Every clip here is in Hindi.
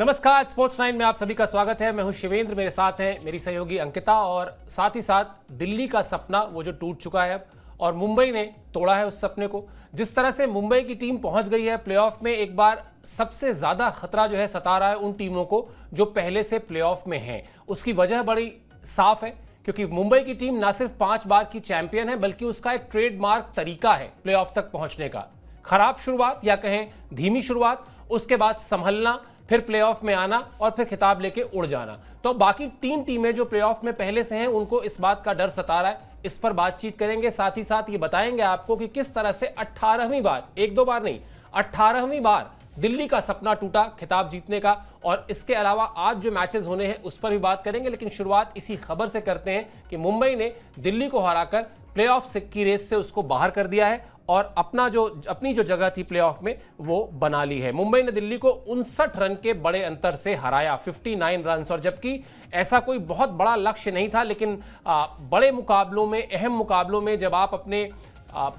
नमस्कार, स्पोर्ट्स 9 में आप सभी का स्वागत है। मैं हूं शिवेंद्र, मेरे साथ हैं मेरी सहयोगी अंकिता और साथ ही साथ दिल्ली का सपना वो जो टूट चुका है अब और मुंबई ने तोड़ा है उस सपने को। जिस तरह से मुंबई की टीम पहुंच गई है प्लेऑफ में, एक बार सबसे ज्यादा खतरा जो है सता रहा है उन टीमों को जो पहले से प्लेऑफ में हैं। उसकी वजह बड़ी साफ है क्योंकि मुंबई की टीम ना सिर्फ 5 बार की चैंपियन है बल्कि उसका एक ट्रेडमार्क तरीका है प्लेऑफ तक पहुंचने का। खराब शुरुआत या कहें धीमी शुरुआत, उसके बाद संभलना, फिर प्लेऑफ में आना और फिर खिताब लेके उड़ जाना। तो बाकी 3 टीमें जो प्लेऑफ में पहले से हैं उनको इस बात का डर सता रहा है। इस पर बातचीत करेंगे, साथ ही साथ ये बताएंगे आपको कि किस तरह से 18वीं बार, एक दो बार नहीं 18वीं बार दिल्ली का सपना टूटा खिताब जीतने का। और इसके अलावा आज जो मैचेस होने हैं उस पर भी बात करेंगे, लेकिन शुरुआत इसी खबर से करते हैं कि मुंबई ने दिल्ली को हराकर प्लेऑफ की रेस से उसको बाहर कर दिया है और अपनी जो जगह थी प्लेऑफ में वो बना ली है। मुंबई ने दिल्ली को 59 रन के बड़े अंतर से हराया, 59 रन। और जबकि ऐसा कोई बहुत बड़ा लक्ष्य नहीं था, लेकिन बड़े मुकाबलों में, अहम मुकाबलों में जब आप अपने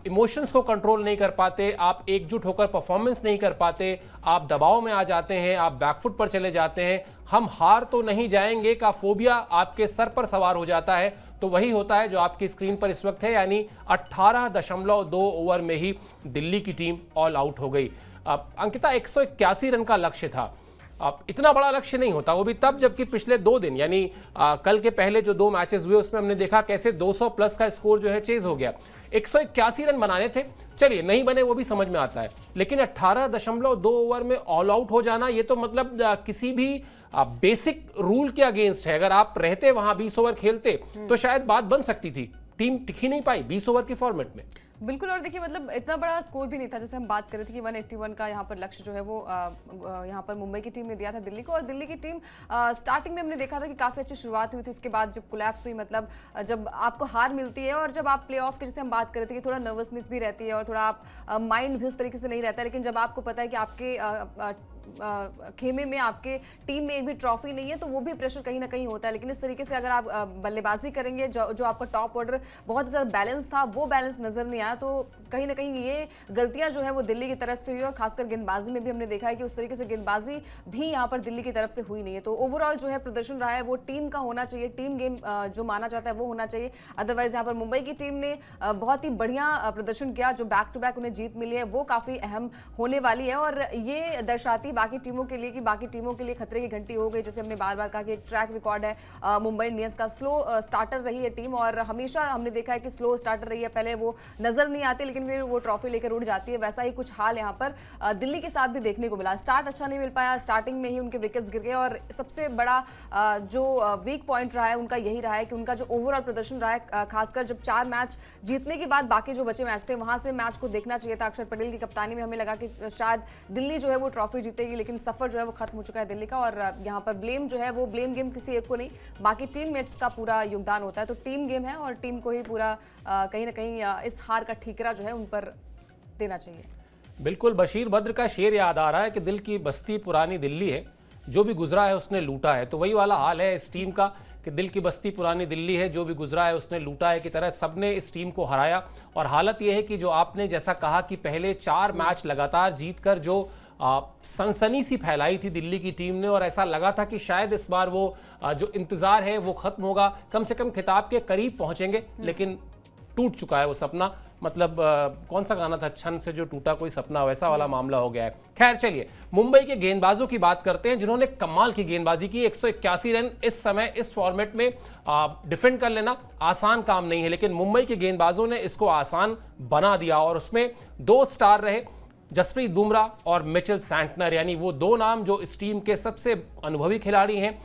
इमोशंस को कंट्रोल नहीं कर पाते, आप एकजुट होकर परफॉर्मेंस नहीं कर पाते, आप दबाव में आ जाते हैं, आप बैकफुट पर चले जाते हैं, हम हार तो नहीं जाएंगे का फोबिया आपके सर पर सवार हो जाता है। तो वही होता है जो आपकी स्क्रीन पर इस वक्त है, यानी 18.2 ओवर में ही दिल्ली की टीम ऑल आउट हो गई। अंकिता, 181 रन का लक्ष्य था। अब इतना बड़ा लक्ष्य नहीं होता, वो भी तब जबकि पिछले 2 दिन यानी कल के पहले जो 2 मैचेस हुए उसमें हमने देखा कैसे 200 प्लस का स्कोर जो है चेज हो गया। 181 रन बनाने थे, चलिए नहीं बने वो भी समझ में आता है, लेकिन 18.2 ओवर में ऑल आउट हो जाना ये तो मतलब किसी भी बेसिक रूल के अगेंस्ट है। अगर आप रहते वहां 20 ओवर खेलते तो शायद बात बन सकती थी। टीम टिक ही नहीं पाई 20 ओवर के फॉर्मेट में। बिल्कुल, और देखिए मतलब इतना बड़ा स्कोर भी नहीं था। जैसे हम बात कर रहे थे कि 181 का यहाँ पर लक्ष्य जो है वो यहाँ पर मुंबई की टीम ने दिया था दिल्ली को। और दिल्ली की टीम स्टार्टिंग में हमने देखा था कि काफ़ी अच्छी शुरुआत हुई थी, उसके बाद जब कोलैप्स हुई, मतलब जब आपको हार मिलती है और जब आप प्ले ऑफ के, जैसे हम बात कर रहे थे कि थोड़ा नर्वसनेस भी रहती है और थोड़ा आप माइंड भी उस तरीके से नहीं रहता है। लेकिन जब आपको पता है कि आपके खेमे में, आपके टीम में एक भी ट्रॉफी नहीं है, तो वो भी प्रेशर कहीं ना कहीं होता है। लेकिन इस तरीके से अगर आप बल्लेबाजी करेंगे, जो आपका टॉप ऑर्डर बहुत ज़्यादा बैलेंस था, वो बैलेंस नजर नहीं आया, तो कहीं ना कहीं ये गलतियां जो है वो दिल्ली की तरफ से हुई। और खासकर गेंदबाजी में भी हमने देखा है कि उस तरीके से गेंदबाजी भी यहाँ पर दिल्ली की तरफ से हुई नहीं है। तो ओवरऑल जो है प्रदर्शन रहा है वो टीम का होना चाहिए, टीम गेम जो माना जाता है वो होना चाहिए। अदरवाइज यहाँ पर मुंबई की टीम ने बहुत ही बढ़िया प्रदर्शन किया, जो बैक टू बैक उन्हें जीत मिली है वो काफ़ी अहम होने वाली है। और ये दर्शाती बाकी टीमों के लिए कि बाकी टीमों के लिए खतरे की घंटी हो गई। जैसे हमने बार बार कहा कि एक ट्रैक रिकॉर्ड है मुंबई इंडियंस का, स्लो स्टार्टर रही है टीम और हमेशा हमने देखा है कि स्लो स्टार्टर रही है, पहले वो नजर नहीं आती लेकिन फिर वो ट्रॉफी लेकर उड़ जाती है। वैसा ही कुछ हाल यहाँ पर दिल्ली के साथ भी देखने को मिला। स्टार्ट अच्छा नहीं मिल पाया, स्टार्टिंग में ही उनके विकेट्स गिर गए और सबसे बड़ा जो वीक पॉइंट रहा है उनका यही रहा है कि उनका जो ओवरऑल प्रदर्शन रहा है, खासकर जब 4 मैच जीतने के बाद बाकी जो बचे मैच थे वहां से मैच को देखना चाहिए था। अक्षर पटेल की कप्तानी में हमें लगा कि शायद दिल्ली जो है वो ट्रॉफी जीतेगी, लेकिन सफर जो है वो खत्म हो चुका है दिल्ली का। और यहाँ पर ब्लेम जो है वो ब्लेम गेम किसी एक को नहीं, बाकी टीममेट्स का पूरा योगदान होता है। तो टीम गेम है और टीम को ही पूरा कहीं ना कहीं इस हार का ठीकरा जो है उन पर देना चाहिए। बिल्कुल, बशीर बद्र का शेर याद आ रहा है कि दिल की बस्ती पुरानी दिल्ली है, जो भी गुजरा है उसने लूटा है। तो वही वाला हाल है इस टीम का कि दिल की बस्ती पुरानी दिल्ली है, जो भी गुजरा है उसने लूटा है की तरह सबने इस टीम को हराया। और हालत यह है कि जो आपने जैसा कहा कि पहले 4 मैच लगातार जीतकर जो सनसनी सी फैलाई थी दिल्ली की टीम ने और ऐसा लगा था कि शायद इस बार वो जो इंतजार है वो खत्म होगा, कम से कम खिताब के करीब पहुंचेंगे, लेकिन टूट चुका है वो सपना। मतलब कौन सा गाना था, छन से जो टूटा कोई सपना, वैसा वाला मामला हो गया है। खैर चलिए, मुंबई के गेंदबाजों की बात करते हैं जिन्होंने कमाल की गेंदबाजी की। 181 रन इस समय इस फॉर्मेट में डिफेंड कर लेना आसान काम नहीं है, लेकिन मुंबई के गेंदबाजों ने इसको आसान बना दिया और उसमें 2 स्टार रहे, जसप्रीत बुमराह और मिचेल सैंटनर, यानी वो 2 नाम जो इस टीम के सबसे अनुभवी खिलाड़ी हैं,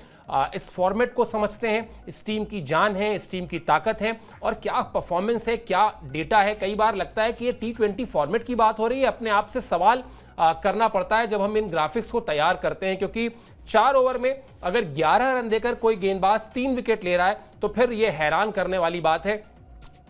इस फॉर्मेट को समझते हैं, इस टीम की जान है, इस टीम की ताकत है और क्या परफॉर्मेंस है, क्या डेटा है। कई बार लगता है कि ये T20 फॉर्मेट की बात हो रही है। अपने आप से सवाल करना पड़ता है जब हम इन ग्राफिक्स को तैयार करते हैं, क्योंकि 4 ओवर में अगर 11 रन देकर कोई गेंदबाज 3 विकेट ले रहा है तो फिर ये हैरान करने वाली बात है।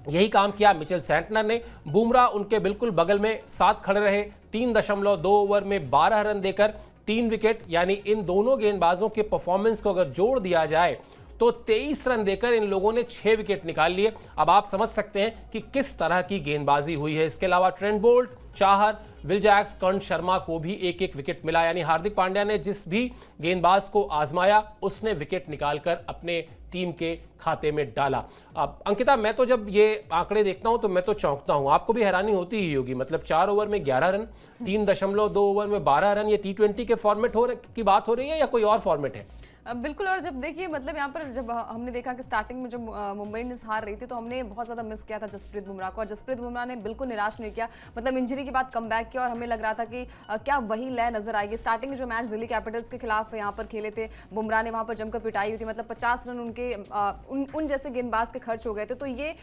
यही काम किया मिचेल सैंटनर ने। बुमराह उनके बिल्कुल बगल में साथ खड़े रहे, 3.2 ओवर में 12 रन देकर 3 विकेट, यानी इन दोनों गेंदबाजों के परफॉर्मेंस को अगर जोड़ दिया जाए तो 23 रन देकर इन लोगों ने 6 विकेट निकाल लिए। अब आप समझ सकते हैं कि किस तरह की गेंदबाजी हुई है। इसके अलावा Trent Boult, Chahar, Will Jacks, Karn Sharma को भी एक एक विकेट मिला। यानी हार्दिक पांड्या ने जिस भी गेंदबाज को आजमाया उसने विकेट निकालकर अपने टीम के खाते में डाला। अब अंकिता, मैं तो जब ये आंकड़े देखता हूं तो मैं तो चौंकता हूं। आपको भी हैरानी होती ही होगी। मतलब 4 ओवर में 11 रन, 3.2 ओवर में 12 रन। ये T20 के फॉर्मेट की बात हो रही है या कोई और फॉर्मेट है? बिल्कुल। और जब देखिए मतलब यहाँ पर जब हमने देखा कि स्टार्टिंग में जब मुंबई इंडियंस हार रही थी तो हमने बहुत ज़्यादा मिस किया था जसप्रीत बुमराह को, और जसप्रीत बुमराह ने बिल्कुल निराश नहीं किया। मतलब इंजरी के बाद कमबैक किया और हमें लग रहा था कि क्या वही लय नजर आएगी। स्टार्टिंग में जो मैच दिल्ली कैपिटल्स के खिलाफ यहाँ पर खेले थे, बुमराह ने वहाँ पर जमकर पिटाई हुई थी। मतलब 50 रन उनके उन जैसे गेंदबाज के खर्च हो गए थे। तो ये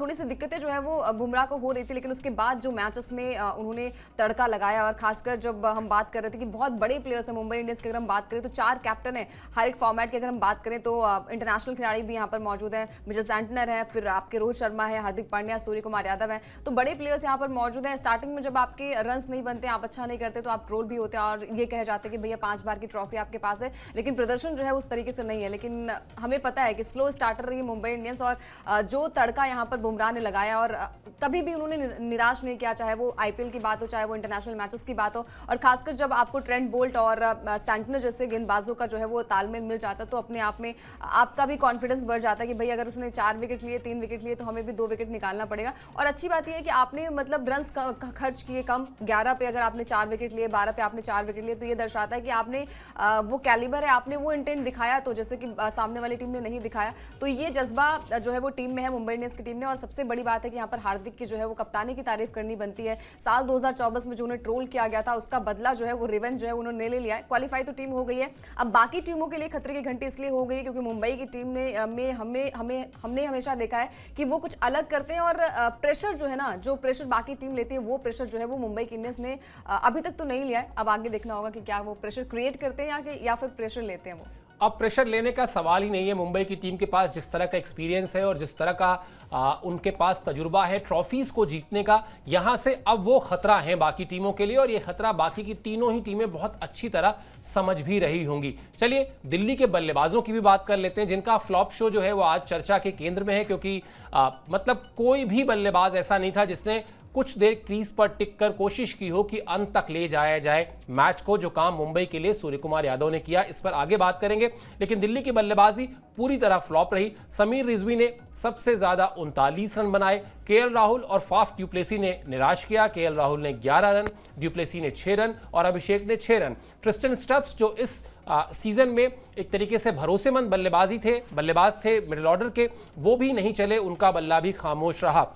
थोड़ी सी दिक्कतें जो है वो बुमराह को हो रही थी। लेकिन उसके बाद जो मैचेस में उन्होंने तड़का लगाया, और खासकर जब हम बात कर रहे थे कि बहुत बड़े प्लेयर्स हैं मुंबई इंडियंस के, अगर हम बात करें तो 4 कैप्टन है हर एक फॉर्मेट के। अगर हम बात करें तो इंटरनेशनल खिलाड़ी भी यहाँ पर मौजूद हैं, मिचेल सैंटनर है, फिर आपके रोहित शर्मा है, हार्दिक पांड्या, सूर्य कुमार यादव हैं। तो बड़े प्लेयर्स यहाँ पर मौजूद हैं। स्टार्टिंग में जब आपके रन्स नहीं बनते, आप अच्छा नहीं करते, तो आप ट्रोल भी होते हैं और ये कहे जाते हैं कि भैया 5 बार की ट्रॉफी आपके पास है, लेकिन प्रदर्शन जो है उस तरीके से नहीं है। लेकिन हमें पता है कि स्लो स्टार्टर रही मुंबई इंडियंस, और जो तड़का यहाँ पर बुमराह ने लगाया, और कभी भी उन्होंने निराश नहीं किया, चाहे वो IPL की बात हो, चाहे वो इंटरनेशनल मैचेस की बात हो। और खासकर जब आपको ट्रेंट बोल्ट और सैंटनर जैसे गेंदबाजों का जो है वो तालमेल मिल जाता है तो अपने आप में आपका भी कॉन्फिडेंस बढ़ जाता है कि भाई अगर उसने 4 विकेट लिए, 3 विकेट लिए, तो हमें भी 2 विकेट निकालना पड़ेगा। और अच्छी बात यह है कि आपने मतलब रन्स खर्च किए कम, 11 पे अगर आपने 4 विकेट लिए, 12 पे आपने 4 विकेट लिए, तो ये दर्शाता है कि आपने वो कैलिबर है, आपने वो इंटेंट दिखाया, तो जैसे कि सामने वाली टीम ने नहीं दिखाया। तो ये जज्बा जो है वो टीम में है, मुंबई इंडियंस की टीम ने। और सबसे बड़ी बात है कि यहाँ पर हार्दिक की जो है वो कप्तानी की तारीफ करनी बनती है। साल 2024 में जो उन्हें ट्रोल किया गया था उसका बदला जो है वो रिवेंज जो है उन्होंने ले लिया है। क्वालिफाई तो टीम हो गई है। अब बाकी टीमों के लिए खतरे की घंटी इसलिए हो गई क्योंकि मुंबई की टीम ने हमने हमेशा देखा है कि वो कुछ अलग करते हैं, और प्रेशर जो है ना, जो प्रेशर बाकी टीम लेती है वो प्रेशर जो है वो मुंबई इंडियंस ने अभी तक तो नहीं लिया है। अब आगे देखना होगा कि क्या वो प्रेशर क्रिएट करते हैं या फिर प्रेशर लेते हैं वो। अब प्रेशर लेने का सवाल ही नहीं है। मुंबई की टीम के पास जिस तरह का एक्सपीरियंस है और जिस तरह का उनके पास तजुर्बा है ट्रॉफीज को जीतने का, यहां से अब वो खतरा है बाकी टीमों के लिए, और ये खतरा बाकी की तीनों ही टीमें बहुत अच्छी तरह समझ भी रही होंगी। चलिए दिल्ली के बल्लेबाजों की भी बात कर लेते हैं, जिनका फ्लॉप शो जो है वो आज चर्चा के केंद्र में है, क्योंकि मतलब कोई भी बल्लेबाज ऐसा नहीं था जिसने कुछ देर क्रीज पर टिककर कोशिश की हो कि अंत तक ले जाया जाए मैच को, जो काम मुंबई के लिए सूर्य कुमार यादव ने किया। इस पर आगे बात करेंगे। लेकिन दिल्ली की बल्लेबाजी पूरी तरह फ्लॉप रही। समीर रिजवी ने सबसे ज्यादा 39 रन बनाए। KL राहुल और फाफ ड्यूप्लेसी ने निराश किया। KL राहुल ने 11 रन, ड्यूप्लेसी ने 6 रन और अभिषेक ने 6 रन। ट्रिस्टन स्टब्स जो इस सीजन में एक तरीके से भरोसेमंद बल्लेबाज थे मिडिल ऑर्डर के, वो भी नहीं चले, उनका बल्ला भी खामोश रहा।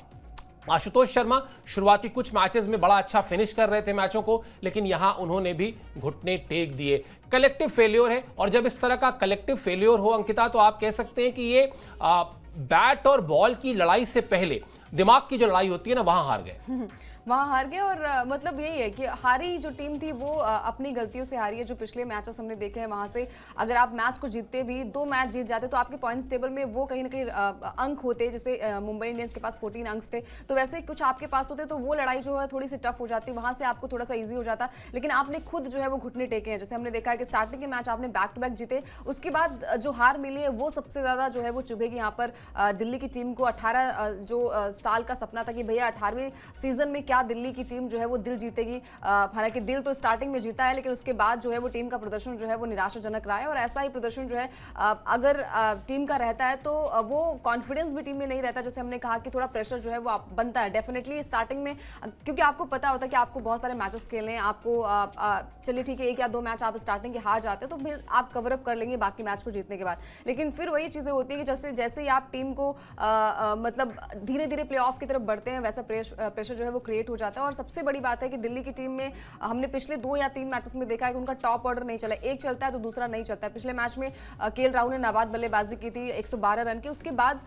आशुतोष शर्मा शुरुआती कुछ मैचेस में बड़ा अच्छा फिनिश कर रहे थे मैचों को, लेकिन यहां उन्होंने भी घुटने टेक दिए। कलेक्टिव फेल्योर है, और जब इस तरह का कलेक्टिव फेल्योर हो अंकिता, तो आप कह सकते हैं कि ये बैट और बॉल की लड़ाई से पहले दिमाग की जो लड़ाई होती है ना, वहां हार गए। वहाँ हार गए। और मतलब यही है कि हारी जो टीम थी वो अपनी गलतियों से हारी है। जो पिछले मैचेस हमने देखे हैं वहाँ से अगर आप मैच को जीतते भी, 2 मैच जीत जाते, तो आपके पॉइंट्स टेबल में वो कहीं ना कहीं अंक होते। जैसे मुंबई इंडियंस के पास 14 अंक थे, तो वैसे कुछ आपके पास होते, तो वो लड़ाई जो है थोड़ी सी टफ हो जाती, वहाँ से आपको थोड़ा सा ईजी हो जाता। लेकिन आपने खुद जो है वो घुटने टेके हैं। जैसे हमने देखा है कि स्टार्टिंग के मैच आपने बैक टू बैक जीते, उसके बाद जो हार मिली है वो सबसे ज़्यादा जो है वो चुभेगी यहाँ पर दिल्ली की टीम को। 18 जो साल का सपना था कि भैया 18वें सीजन में क्या दिल्ली की टीम जो है वो दिल जीतेगी। हालांकि दिल तो स्टार्टिंग में जीता है, लेकिन उसके बाद जो है वो टीम का प्रदर्शन जो है वो निराशाजनक रहा है। और ऐसा ही प्रदर्शन जो है अगर टीम का रहता है तो वो कॉन्फिडेंस भी टीम में नहीं रहता। जैसे हमने कहा कि थोड़ा प्रेशर जो है वो बनता है डेफिनेटली स्टार्टिंग में, क्योंकि आपको पता होता है कि आपको बहुत सारे मैचेस खेलने हैं। आपको चलिए ठीक है 1 या 2 मैच आप स्टार्टिंग के हार जाते हैं तो फिर आप कवर अप कर लेंगे बाकी मैच को जीतने के बाद। लेकिन फिर वही चीज़ें होती है कि जैसे ही आप टीम को मतलब धीरे धीरे प्ले ऑफ की तरफ बढ़ते हैं, वैसा प्रेशर जो है वो क्रिएट हो जाता है। और सबसे बड़ी बात है कि दिल्ली की टीम में हमने पिछले 2 या 3 मैचेस में देखा है कि उनका टॉप ऑर्डर नहीं चला, एक चलता है तो दूसरा नहीं चलता है। पिछले मैच में KL राहुल ने नाबाद बल्लेबाजी की थी 112 रन की, उसके बाद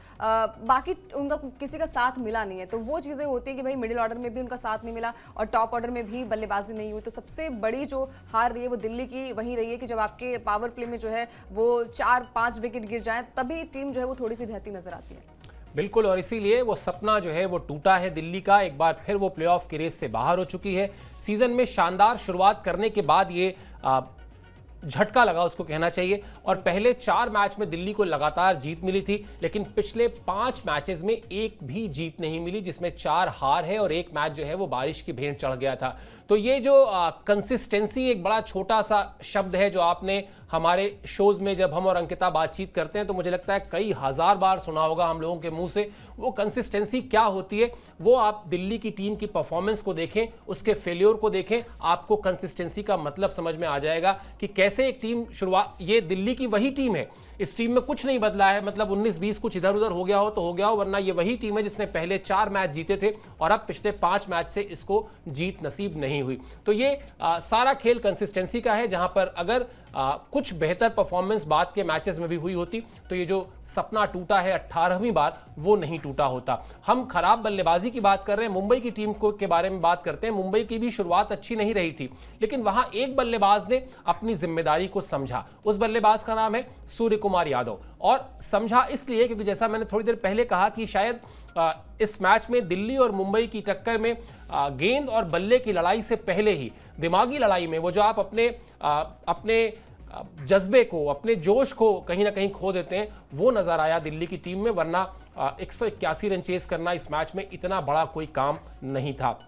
बाकी उनका किसी का साथ मिला नहीं है। तो वो चीज़ें होती है कि भाई मिडिल ऑर्डर में भी उनका साथ नहीं मिला और टॉप ऑर्डर में भी बल्लेबाजी नहीं हुई। तो सबसे बड़ी जो हार रही है वो दिल्ली की वही रही है कि जब आपके पावर प्ले में जो है वो 4-5 विकेट गिर जाए, तभी टीम जो है वो थोड़ी सी रहती नजर आती है। बिल्कुल, और इसीलिए वो सपना जो है वो टूटा है दिल्ली का। एक बार फिर वो प्लेऑफ की रेस से बाहर हो चुकी है। सीजन में शानदार शुरुआत करने के बाद ये झटका लगा उसको कहना चाहिए। और पहले 4 मैच में दिल्ली को लगातार जीत मिली थी, लेकिन पिछले 5 मैचेस में एक भी जीत नहीं मिली, जिसमें 4 हार है और 1 मैच जो है वो बारिश की भेंट चढ़ गया था। तो ये जो कंसिस्टेंसी एक बड़ा छोटा सा शब्द है जो आपने हमारे शोज में जब हम और अंकिता बातचीत करते हैं तो मुझे लगता है कई हजार बार सुना होगा हम लोगों के मुंह से। वो कंसिस्टेंसी क्या होती है वो आप दिल्ली की टीम की परफॉर्मेंस को देखें, उसके फेल्योर को देखें, आपको कंसिस्टेंसी का मतलब समझ में आ जाएगा कि कैसे एक टीम शुरुआत, ये दिल्ली की वही टीम है, इस टीम में कुछ नहीं बदला है। मतलब 19-20 कुछ इधर उधर हो गया हो तो हो गया हो, वरना ये वही टीम है जिसने पहले 4 मैच जीते थे और अब पिछले 5 मैच से इसको जीत नसीब नहीं हुई। तो ये सारा खेल कंसिस्टेंसी का है, जहां पर अगर कुछ बेहतर परफॉर्मेंस बाद के मैचेस में भी हुई होती तो ये जो सपना टूटा है 18वीं बार वो नहीं टूटा होता। हम खराब बल्लेबाजी की बात कर रहे हैं, मुंबई की टीम को के बारे में बात करते हैं। मुंबई की भी शुरुआत अच्छी नहीं रही थी, लेकिन वहां एक बल्लेबाज ने अपनी जिम्मेदारी को समझा। उस बल्लेबाज का नाम है सूर्य कुमार यादव। और समझा इसलिए क्योंकि जैसा मैंने थोड़ी देर पहले कहा कि शायद इस मैच में दिल्ली और मुंबई की टक्कर में गेंद और बल्ले की लड़ाई से पहले ही दिमागी लड़ाई में वो जो आप अपने जज्बे को, अपने जोश को कहीं ना कहीं खो देते हैं, वो नजर आया दिल्ली की टीम में। वरना 181 रन चेस करना इस मैच में इतना बड़ा कोई काम नहीं था।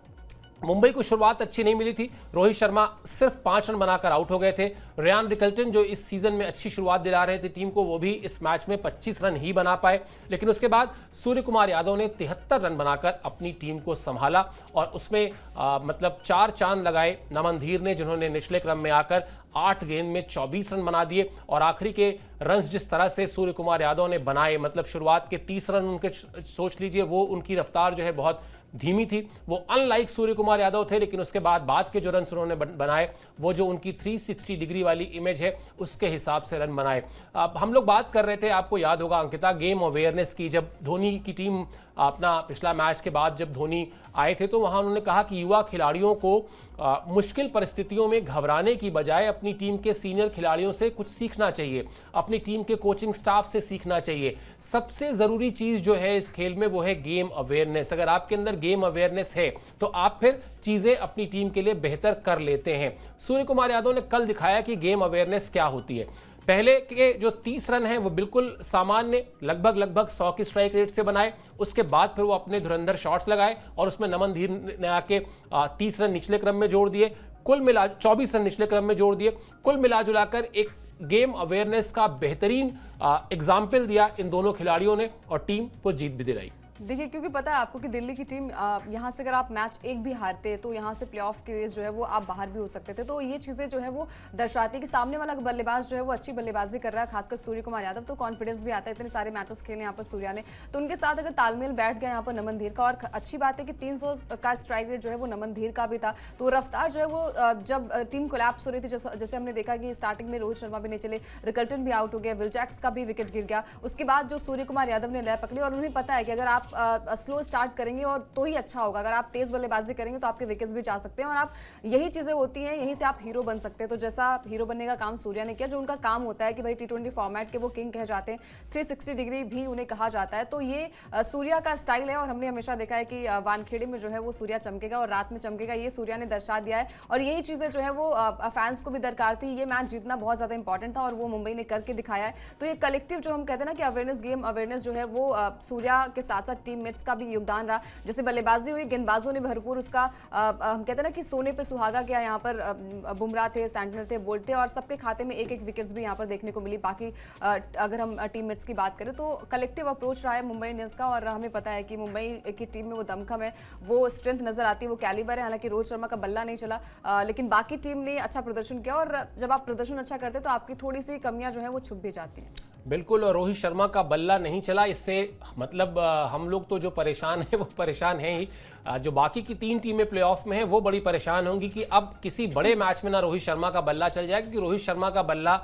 मुंबई को शुरुआत अच्छी नहीं मिली थी। रोहित शर्मा सिर्फ 5 रन बनाकर आउट हो गए थे। रियान रिकल्टन जो इस सीजन में अच्छी शुरुआत दिला रहे थे टीम को, वो भी इस मैच में 25 रन ही बना पाए। लेकिन उसके बाद सूर्य कुमार यादव ने 73 रन बनाकर अपनी टीम को संभाला और उसमें मतलब 4 चांद लगाए नमन धीर ने, जिन्होंने निचले क्रम में आकर 8 गेंद में 24 रन बना दिए। और आखिरी के रन्स जिस तरह से सूर्य कुमार यादव ने बनाए, मतलब शुरुआत के 30 रन उनके, सोच लीजिए वो उनकी रफ्तार जो है बहुत धीमी थी। वो अनलाइक सूर्य कुमार यादव थे, लेकिन उसके बाद के जो रन उन्होंने बनाए वो जो उनकी 360 डिग्री वाली इमेज है उसके हिसाब से रन बनाए। अब हम लोग बात कर रहे थे, आपको याद होगा अंकिता, गेम अवेयरनेस की। जब धोनी की टीम अपना पिछला मैच के बाद जब धोनी आए थे तो वहां उन्होंने कहा कि युवा खिलाड़ियों को मुश्किल परिस्थितियों में घबराने की बजाय अपनी टीम के सीनियर खिलाड़ियों से कुछ सीखना चाहिए, अपनी टीम के कोचिंग स्टाफ से सीखना चाहिए। सबसे जरूरी चीज जो है इस खेल में वो है गेम अवेयरनेस। अगर आपके अंदर गेम अवेयरनेस है तो आप फिर चीजें अपनी टीम के लिए बेहतर कर लेते हैं। सूर्य कुमार यादव ने कल दिखाया कि गेम अवेयरनेस क्या होती है। पहले के जो 30 रन हैं वो बिल्कुल सामान्य, लगभग 100 की स्ट्राइक रेट से बनाए। उसके बाद फिर वो अपने धुरंधर शॉट्स लगाए और उसमें नमन धीर ने आके 30 रन निचले क्रम में जोड़ दिए। कुल मिला 24 रन निचले क्रम में जोड़ दिए। कुल मिला जुलाकर एक गेम अवेयरनेस का बेहतरीन एग्जाम्पल दिया इन दोनों खिलाड़ियों ने और टीम को जीत भी दिलाई। देखिए, क्योंकि पता है आपको कि दिल्ली की टीम यहाँ से अगर आप मैच एक भी हारते तो यहाँ से प्लेऑफ के रेस जो है वो आप बाहर भी हो सकते थे। तो ये चीज़ें जो है वो दर्शाती है कि सामने वाला बल्लेबाज जो है वो अच्छी बल्लेबाजी कर रहा है, खासकर सूर्य कुमार यादव। तो कॉन्फिडेंस भी आता है, इतने सारे मैचेस खेले यहाँ पर सूर्या ने, तो उनके साथ अगर तालमेल बैठ गया यहाँ पर नमन धीर का। और अच्छी बात है कि 300 का स्ट्राइक रेट जो है वो नमन धीर का भी था। तो रफ्तार जो है वो जब टीम कोलैप्स हो रही थी, जैसे हमने देखा कि स्टार्टिंग में रोहित शर्मा भी नहीं चले, रिकल्टन भी आउट हो गया, विल जैक्स का भी विकेट गिर गया। उसके बाद जो सूर्य कुमार यादव ने लय पकड़ी और उन्हें पता है कि अगर आप स्लो स्टार्ट करेंगे और तो ही अच्छा होगा, अगर आप तेज बल्लेबाजी करेंगे तो आपके विकेट्स भी जा सकते हैं। और आप यही चीजें होती हैं, यहीं से आप हीरो बन सकते हैं। तो जैसा हीरो बनने का काम सूर्या ने किया, जो उनका काम होता है कि भाई T20 फॉर्मेट के वो किंग कहे जाते हैं, 360 डिग्री भी उन्हें कहा जाता है। तो ये सूर्या का स्टाइल है और हमने हमेशा देखा है कि वानखेड़े में जो है वो सूर्या चमकेगा और रात में चमकेगा, ये सूर्या ने दर्शा दिया है। और यही चीजें जो है वो फैंस को भी दरकार थी। ये मैच जीतना बहुत ज्यादा इंपॉर्टेंट था और वो मुंबई ने करके दिखाया है। तो ये कलेक्टिव जो हम कहते हैं ना कि अवेयरनेस, गेम अवेयरनेस जो है वो सूर्या के साथ साथ टीममेट्स का भी योगदान रहा। जैसे बल्लेबाजी हुई, गेंदबाजों ने भरपूर उसका हम कहते हैं ना कि सोने पे सुहागा किया। यहाँ पर बुमराह थे, सैंटनर थे, बोल्ट थे और सबके खाते में एक विकेट्स भी यहाँ पर देखने को मिली। बाकी अगर हम टीममेट्स की बात करें तो कलेक्टिव अप्रोच रहा है मुंबई इंडियंस का। और हमें पता है कि मुंबई की टीम में वो दमखम है, वो स्ट्रेंथ नजर आती है, वो कैलिबर है। हालांकि रोहित शर्मा का बल्ला नहीं चला, लेकिन बाकी टीम ने अच्छा प्रदर्शन किया। और जब आप प्रदर्शन अच्छा करते हैं तो आपकी थोड़ी सी कमियां जो है वो छुप भी जाती हैं। बिल्कुल, और रोहित शर्मा का बल्ला नहीं चला, इससे मतलब हम लोग तो जो परेशान हैं वो परेशान हैं ही। जो बाकी की 3 टीमें प्लेऑफ में हैं वो बड़ी परेशान होंगी कि अब किसी बड़े मैच में ना रोहित शर्मा का बल्ला चल जाए, क्योंकि रोहित शर्मा का बल्ला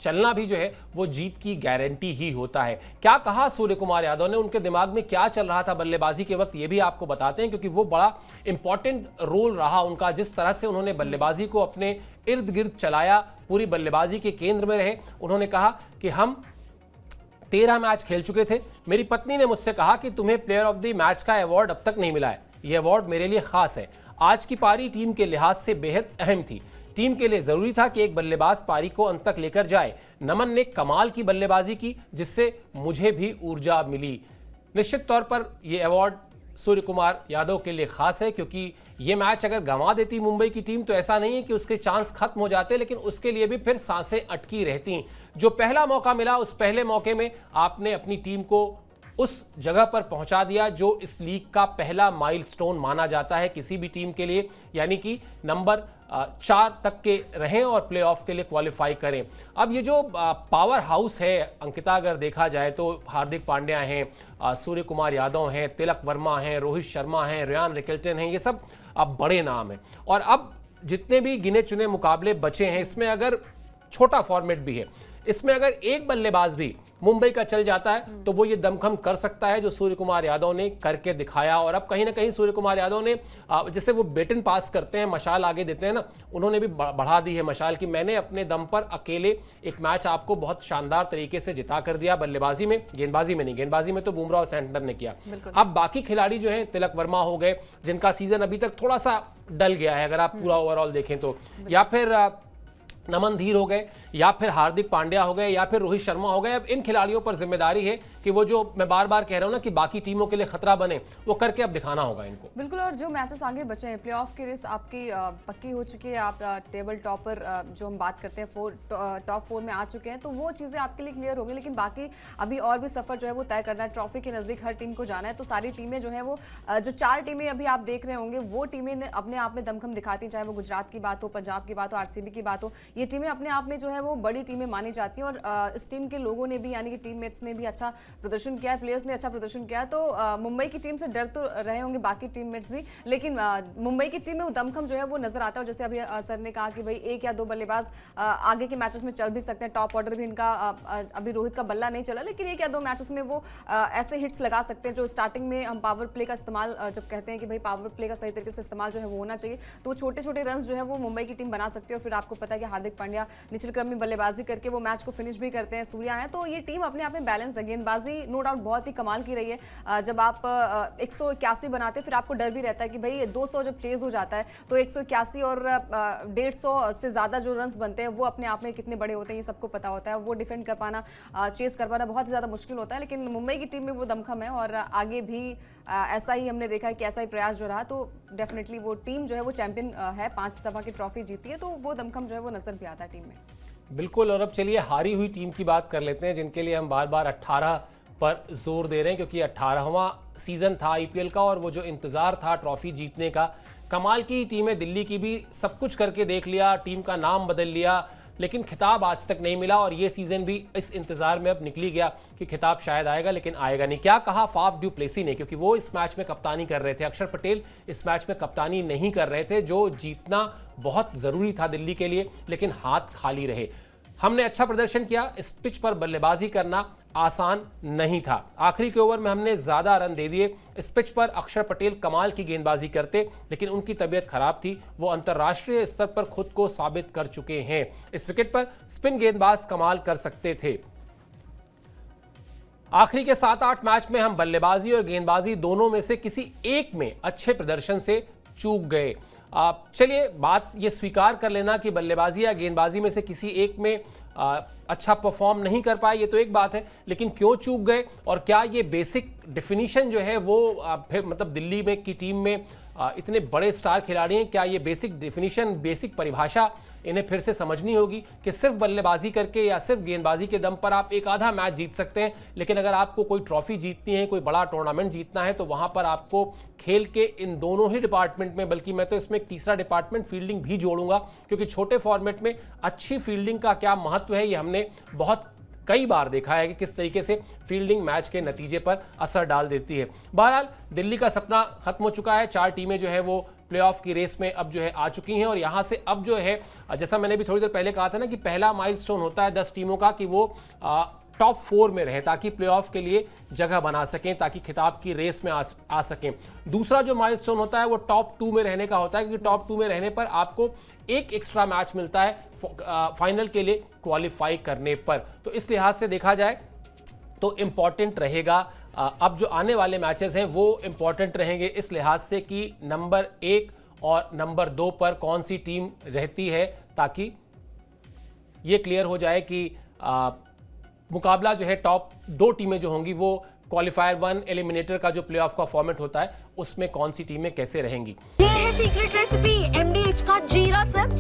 चलना भी जो है वो जीत की गारंटी ही होता है। क्या कहा सूर्य कुमार यादव ने, उनके दिमाग में क्या चल रहा था बल्लेबाजी के वक्त, ये भी आपको बताते हैं, क्योंकि वो बड़ा इंपॉर्टेंट रोल रहा उनका। जिस तरह से उन्होंने बल्लेबाजी को अपने इर्द गिर्द चलाया, पूरी बल्लेबाजी के केंद्र में रहे। उन्होंने कहा कि हम 13 मैच खेल चुके थे। मेरी पत्नी ने मुझसे कहा कि तुम्हें प्लेयर ऑफ द मैच का अवार्ड अब तक नहीं मिला है, यह अवार्ड मेरे लिए खास है। आज की पारी टीम के लिहाज से बेहद अहम थी। टीम के लिए जरूरी था कि एक बल्लेबाज पारी को अंत तक लेकर जाए। नमन ने कमाल की बल्लेबाजी की, जिससे मुझे भी ऊर्जा मिली। निश्चित तौर पर यह अवार्ड सूर्य कुमार यादव के लिए खास है, क्योंकि ये मैच अगर गंवा देती मुंबई की टीम तो ऐसा नहीं है कि उसके चांस खत्म हो जाते, लेकिन उसके लिए भी फिर सांसें अटकी रहती। जो पहला मौका मिला उस पहले मौके में आपने अपनी टीम को उस जगह पर पहुंचा दिया जो इस लीग का पहला माइलस्टोन माना जाता है किसी भी टीम के लिए, यानी कि नंबर 4 तक के रहें और प्लेऑफ के लिए क्वालिफाई करें। अब ये जो पावर हाउस है अंकिता, अगर देखा जाए तो हार्दिक पांड्या हैं, सूर्य कुमार यादव हैं, तिलक वर्मा हैं, रोहित शर्मा हैं, रियान रिकेल्टन हैं, ये सब अब बड़े नाम हैं। और अब जितने भी गिने चुने मुकाबले बचे हैं, इसमें अगर छोटा फॉर्मेट भी है, इसमें अगर एक बल्लेबाज भी मुंबई का चल जाता है तो वो ये दमखम कर सकता है जो सूर्य कुमार यादव ने करके दिखाया। और अब कहीं ना कहीं सूर्य कुमार यादव ने जैसे वो बेटन पास करते हैं, मशाल आगे देते हैं ना, उन्होंने भी बढ़ा दी है मशाल कि मैंने अपने दम पर अकेले एक मैच आपको बहुत शानदार तरीके से जिता कर दिया। बल्लेबाजी में, गेंदबाजी में नहीं, गेंदबाजी में तो बुमराह और सैंटनर ने किया। अब बाकी खिलाड़ी जो है, तिलक वर्मा हो गए जिनका सीजन अभी तक थोड़ा सा डल गया है अगर आप पूरा ओवरऑल देखें तो, या फिर नमन धीर हो गए, या फिर हार्दिक पांड्या हो गए, या फिर रोहित शर्मा हो गए। अब इन खिलाड़ियों पर जिम्मेदारी है कि वो जो मैं बार बार कह रहा हूं ना कि बाकी टीमों के लिए खतरा बने, वो करके अब दिखाना होगा इनको। बिल्कुल, और जो मैचेस आगे बचे हैं, प्लेऑफ की रेस आपकी पक्की हो चुकी है। आप टेबल टॉपर जो हम बात करते हैं टॉप 4 में आ चुके हैं, तो वो चीज़ें आपके लिए क्लियर होंगी। लेकिन बाकी अभी और भी सफर जो है वो तय करना है। ट्रॉफी के नज़दीक हर टीम को जाना है, तो सारी टीमें जो है वो जो 4 टीमें अभी आप देख रहे होंगे, वो टीमें अपने आप में दमखम दिखाती हैं। चाहे वो गुजरात की बात हो, पंजाब की बात हो, आरसीबी की बात हो, ये टीमें अपने आप में जो है वो बड़ी टीमें मानी जाती हैं। और इस टीम के लोगों ने भी, यानी कि टीममेट्स ने भी अच्छा प्रदर्शन किया है, प्लेयर्स ने अच्छा प्रदर्शन किया। तो मुंबई की टीम से डर तो रहे होंगे बाकी टीममेट्स भी, लेकिन मुंबई की टीम में वो दमखम जो है वो नजर आता है। जैसे अभी सर ने कहा कि भाई 1 या 2 बल्लेबाज आगे के मैचेस में चल भी सकते हैं। टॉप ऑर्डर भी इनका अभी रोहित का बल्ला नहीं चला, लेकिन 1 या 2 मैचेस में वो ऐसे हिट्स लगा सकते हैं जो स्टार्टिंग में हम पावर प्ले का इस्तेमाल जब कहते हैं कि भाई पावर प्ले का सही तरीके से इस्तेमाल जो है वो होना चाहिए, तो छोटे छोटे रन जो है वो मुंबई की टीम बना सकती है। और फिर आपको पता है कि हार्दिक पांड्या निचले क्रम में बल्लेबाजी करके वो मैच को फिनिश भी करते हैं, सूर्या है। तो ये टीम अपने आप में बैलेंस है। गेंदबाजी नो डाउट बहुत ही कमाल की रही है। जब आप 181 बनाते फिर आपको डर भी रहता है कि भाई 200 जब चेज हो जाता है तो 181 और 150 से ज़्यादा जो रन्स बनते हैं वो अपने आप में कितने बड़े होते हैं, ये सबको पता होता है। वो डिफेंड कर पाना, चेज कर पाना बहुत ही ज़्यादा मुश्किल होता है। लेकिन मुंबई की टीम में वो दमखम है और आगे भी ऐसा ही हमने देखा है कि ऐसा ही प्रयास जो रहा, तो डेफिनेटली वो टीम जो है वो चैंपियन है, 5 दफा की ट्रॉफी जीती है, तो वो दमखम जो है वो नजर भी आता है टीम में। बिल्कुल। और अब चलिए हारी हुई टीम की बात कर लेते हैं, जिनके लिए हम बार बार 18 पर जोर दे रहे हैं, क्योंकि 18वां सीजन था आईपीएल का और वो जो इंतजार था ट्रॉफी जीतने का, कमाल की टीम है दिल्ली की भी, सब कुछ करके देख लिया, टीम का नाम बदल लिया, लेकिन खिताब आज तक नहीं मिला। और ये सीजन भी इस इंतजार में अब निकली गया कि खिताब शायद आएगा, लेकिन आएगा नहीं। क्या कहा फाफ डू प्लेसी ने, क्योंकि वो इस मैच में कप्तानी कर रहे थे, अक्षर पटेल इस मैच में कप्तानी नहीं कर रहे थे, जो जीतना बहुत जरूरी था दिल्ली के लिए, लेकिन हाथ खाली रहे। हमने अच्छा प्रदर्शन किया, इस पिच पर बल्लेबाजी करना आसान नहीं था, आखिरी के ओवर में हमने ज्यादा रन दे दिए। इस पिच पर अक्षर पटेल कमाल की गेंदबाजी करते, लेकिन उनकी तबीयत खराब थी, वो अंतर्राष्ट्रीय स्तर पर खुद को साबित कर चुके हैं। इस विकेट पर स्पिन गेंदबाज कमाल कर सकते थे। आखिरी के 7-8 मैच में हम बल्लेबाजी और गेंदबाजी दोनों में से किसी एक में अच्छे प्रदर्शन से चूक गए। चलिए बात ये स्वीकार कर लेना कि बल्लेबाजी या गेंदबाजी में से किसी एक में अच्छा परफॉर्म नहीं कर पाए, ये तो एक बात है, लेकिन क्यों चूक गए और क्या ये बेसिक डेफिनेशन जो है वो फिर मतलब दिल्ली में की टीम में इतने बड़े स्टार खिलाड़ी हैं, क्या ये बेसिक डेफिनेशन, बेसिक परिभाषा इन्हें फिर से समझनी होगी कि सिर्फ बल्लेबाजी करके या सिर्फ गेंदबाजी के दम पर आप एक आधा मैच जीत सकते हैं, लेकिन अगर आपको कोई ट्रॉफी जीतनी है, कोई बड़ा टूर्नामेंट जीतना है, तो वहां पर आपको खेल के इन दोनों ही डिपार्टमेंट में, बल्कि मैं तो इसमें एक तीसरा डिपार्टमेंट फील्डिंग भी जोड़ूंगा, क्योंकि छोटे फॉर्मेट में अच्छी फील्डिंग का क्या महत्व है ये हमने बहुत कई बार देखा है कि किस तरीके से फील्डिंग मैच के नतीजे पर असर डाल देती है। बहरहाल दिल्ली का सपना खत्म हो चुका है, 4 टीमें जो है वो प्लेऑफ की रेस में अब जो है आ चुकी हैं, और यहां से अब जो है, जैसा मैंने भी थोड़ी देर पहले कहा था ना कि पहला माइलस्टोन होता है 10 टीमों का कि वो टॉप 4 में रहे, ताकि प्लेऑफ के लिए जगह बना सकें, ताकि खिताब की रेस में आ सकें। दूसरा जो माइलस्टोन होता है वो टॉप 2 में रहने का होता है, क्योंकि टॉप 2 में रहने पर आपको एक एक्स्ट्रा मैच मिलता है फाइनल के लिए क्वालिफाई करने पर। तो इस लिहाज से देखा जाए तो इंपॉर्टेंट रहेगा, अब जो आने वाले मैचेस हैं वो इंपॉर्टेंट रहेंगे इस लिहाज से कि नंबर 1 और नंबर 2 पर कौन सी टीम रहती है, ताकि ये क्लियर हो जाए कि मुकाबला जो है टॉप 2 टीमें जो होंगी वो क्वालिफायर 1 एलिमिनेटर का जो प्लेऑफ का फॉर्मेट होता है उसमें कौन सी टीमें कैसे रहेंगी। ये है सीक्रेट रेसिपी MDH का जीरा सब